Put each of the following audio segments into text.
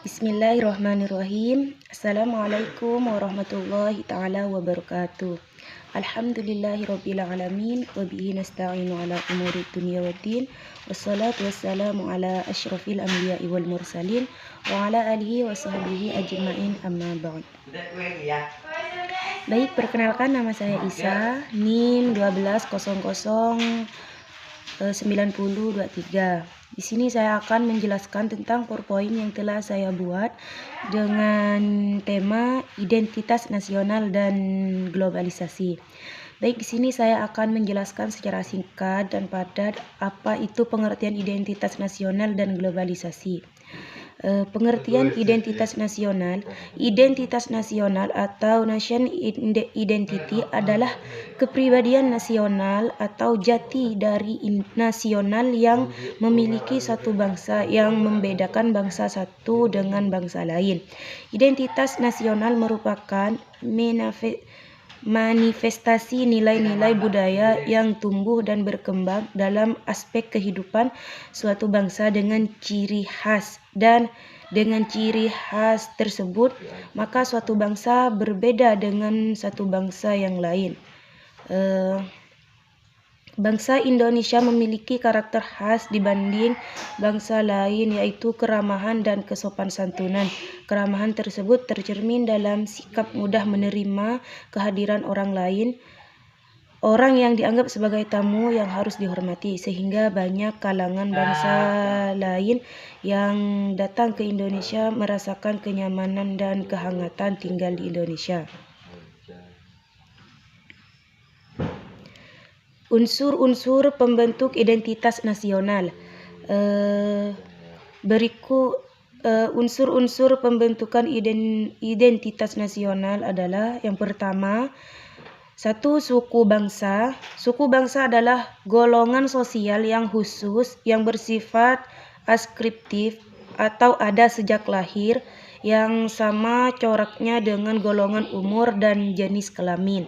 Bismillahirrahmanirrahim. Assalamualaikum warahmatullahi ta'ala wabarakatuh. Alhamdulillahirabbil alamin wa bihi nasta'inu ala umuri dunya waddin. Wassalatu wassalamu ala asyrafil anbiya'i wal mursalin wa ala alihi wa sahbihi ajma'in, amma ba'd. Baik, perkenalkan, nama saya Isa, NIM 12009023. Di sini saya akan menjelaskan tentang PowerPoint yang telah saya buat dengan tema identitas nasional dan globalisasi. Baik, di sini saya akan menjelaskan secara singkat dan padat apa itu pengertian identitas nasional dan globalisasi. Pengertian identitas nasional atau nation identity adalah kepribadian nasional atau jati dari nasional yang memiliki satu bangsa yang membedakan bangsa satu dengan bangsa lain. Identitas nasional merupakan manifestasi nilai-nilai budaya yang tumbuh dan berkembang dalam aspek kehidupan suatu bangsa dengan ciri khas, dan dengan ciri khas tersebut maka suatu bangsa berbeda dengan satu bangsa yang lain. Bangsa Indonesia memiliki karakter khas dibanding bangsa lain, yaitu keramahan dan kesopan santunan. Keramahan tersebut tercermin dalam sikap mudah menerima kehadiran orang lain, orang yang dianggap sebagai tamu yang harus dihormati, sehingga banyak kalangan bangsa lain yang datang ke Indonesia merasakan kenyamanan dan kehangatan tinggal di Indonesia. Unsur-unsur pembentuk identitas nasional. Berikut unsur-unsur pembentukan identitas nasional adalah: yang pertama, satu, suku bangsa. Suku bangsa adalah golongan sosial yang khusus yang bersifat askriptif atau ada sejak lahir, yang sama coraknya dengan golongan umur dan jenis kelamin.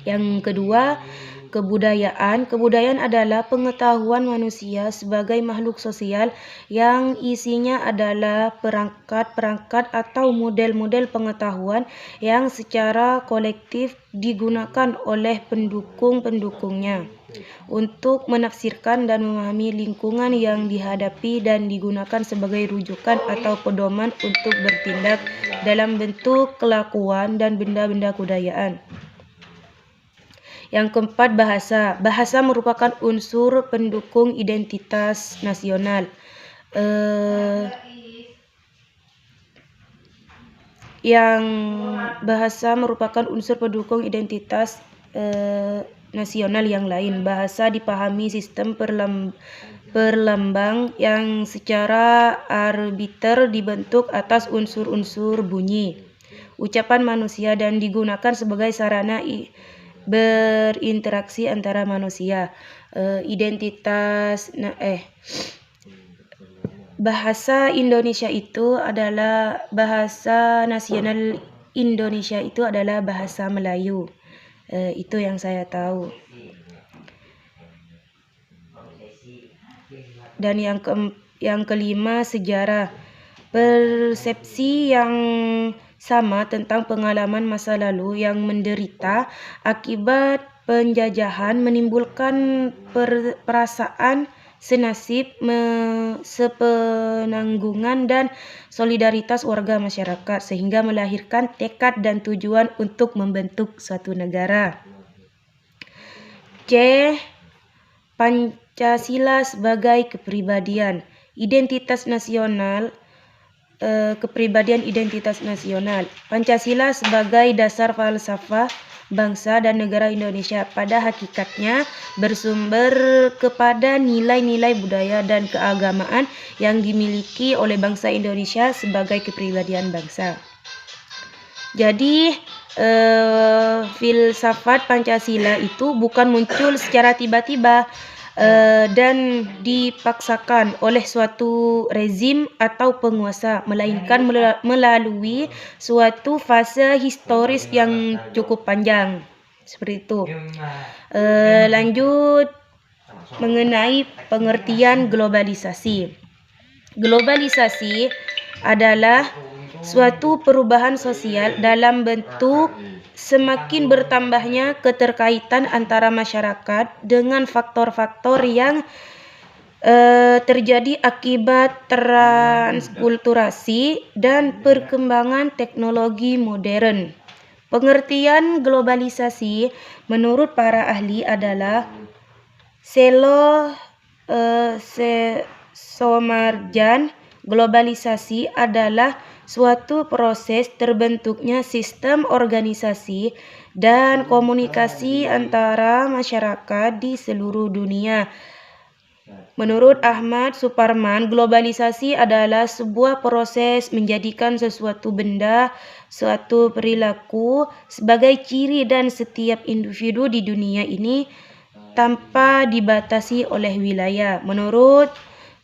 Yang kedua, kebudayaan. Kebudayaan adalah pengetahuan manusia sebagai makhluk sosial yang isinya adalah perangkat-perangkat atau model-model pengetahuan yang secara kolektif digunakan oleh pendukung-pendukungnya untuk menafsirkan dan memahami lingkungan yang dihadapi, dan digunakan sebagai rujukan atau pedoman untuk bertindak dalam bentuk kelakuan dan benda-benda kebudayaan. Yang keempat, bahasa. Bahasa merupakan unsur pendukung identitas nasional. Bahasa merupakan unsur pendukung identitas nasional yang lain. Bahasa dipahami sistem perlambang yang secara arbiter dibentuk atas unsur-unsur bunyi, ucapan manusia, dan digunakan sebagai sarana berinteraksi antara manusia. Bahasa Indonesia itu adalah bahasa nasional Indonesia itu adalah bahasa Melayu. Itu yang saya tahu. Dan yang kelima, sejarah. Persepsi yang sama tentang pengalaman masa lalu yang menderita akibat penjajahan menimbulkan perasaan senasib, sepenanggungan, dan solidaritas warga masyarakat, sehingga melahirkan tekad dan tujuan untuk membentuk suatu negara. C. Pancasila sebagai kepribadian identitas nasional. Kepribadian identitas nasional. Pancasila sebagai dasar falsafah bangsa dan negara Indonesia pada hakikatnya bersumber kepada nilai-nilai budaya dan keagamaan yang dimiliki oleh bangsa Indonesia sebagai kepribadian bangsa. Jadi filsafat Pancasila itu bukan muncul secara tiba-tiba dan dipaksakan oleh suatu rezim atau penguasa, melainkan melalui suatu fase historis yang cukup panjang. Seperti itu. Lanjut mengenai pengertian globalisasi. Globalisasi adalah suatu perubahan sosial dalam bentuk semakin bertambahnya keterkaitan antara masyarakat dengan faktor-faktor yang terjadi akibat transkulturasi dan perkembangan teknologi modern. Pengertian globalisasi menurut para ahli adalah Somarjan, globalisasi adalah suatu proses terbentuknya sistem organisasi dan komunikasi antara masyarakat di seluruh dunia. Menurut Ahmad Suparman, globalisasi adalah sebuah proses menjadikan sesuatu benda, suatu perilaku sebagai ciri dan setiap individu di dunia ini tanpa dibatasi oleh wilayah. Menurut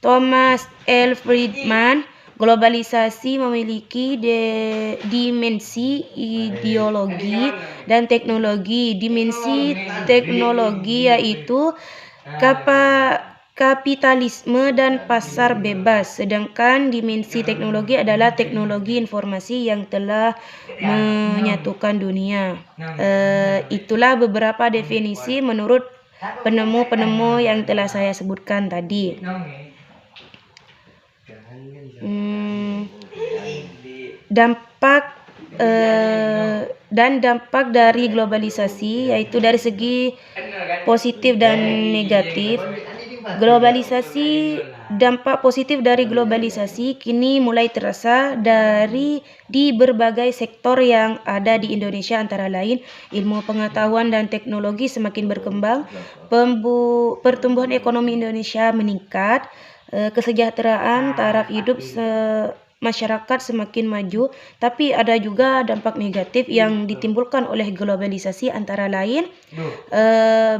Thomas L. Friedman, globalisasi memiliki dimensi ideologi dan teknologi. Dimensi teknologi yaitu kapitalisme dan pasar bebas, sedangkan dimensi teknologi adalah teknologi informasi yang telah menyatukan dunia. Itulah beberapa definisi menurut penemu-penemu yang telah saya sebutkan tadi. Dampak dari globalisasi yaitu dari segi positif dan negatif. Dampak positif dari globalisasi kini mulai terasa di berbagai sektor yang ada di Indonesia, antara lain ilmu pengetahuan dan teknologi semakin berkembang, pertumbuhan ekonomi Indonesia meningkat, kesejahteraan taraf hidup masyarakat semakin maju. Tapi ada juga dampak negatif yang ditimbulkan oleh globalisasi, antara lain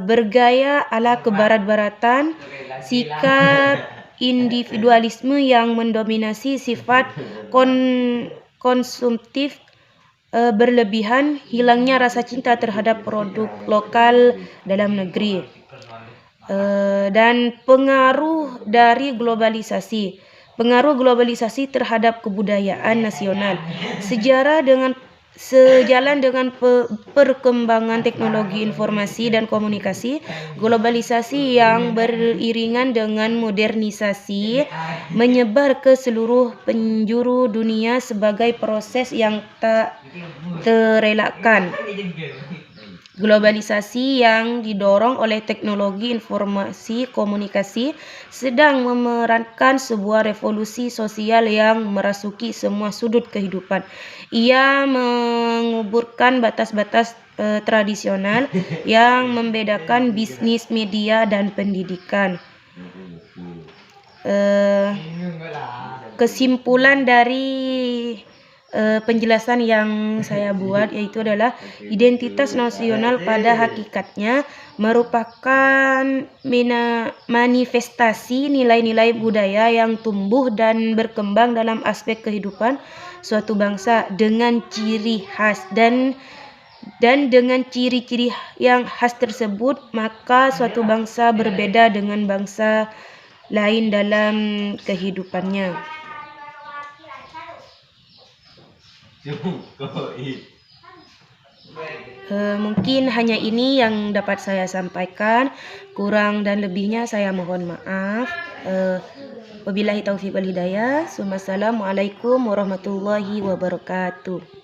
bergaya ala kebarat-baratan, sikap individualisme yang mendominasi, sifat konsumtif berlebihan, hilangnya rasa cinta terhadap produk lokal dalam negeri, dan pengaruh dari globalisasi. Pengaruh globalisasi terhadap kebudayaan nasional. Sejalan dengan perkembangan teknologi informasi dan komunikasi, globalisasi yang beriringan dengan modernisasi menyebar ke seluruh penjuru dunia sebagai proses yang tak terelakkan. Globalisasi yang didorong oleh teknologi informasi komunikasi sedang memerankan sebuah revolusi sosial yang merasuki semua sudut kehidupan. Ia menguburkan batas-batas tradisional yang membedakan bisnis, media, dan pendidikan. Kesimpulan dari penjelasan yang saya buat yaitu adalah identitas nasional pada hakikatnya merupakan manifestasi nilai-nilai budaya yang tumbuh dan berkembang dalam aspek kehidupan suatu bangsa dengan ciri khas, dan dengan ciri-ciri yang khas tersebut maka suatu bangsa berbeda dengan bangsa lain dalam kehidupannya. Mungkin hanya ini yang dapat saya sampaikan. Kurang dan lebihnya saya mohon maaf. Wabillahi taufiq wal hidayah. Wassalamualaikum warahmatullahi wabarakatuh.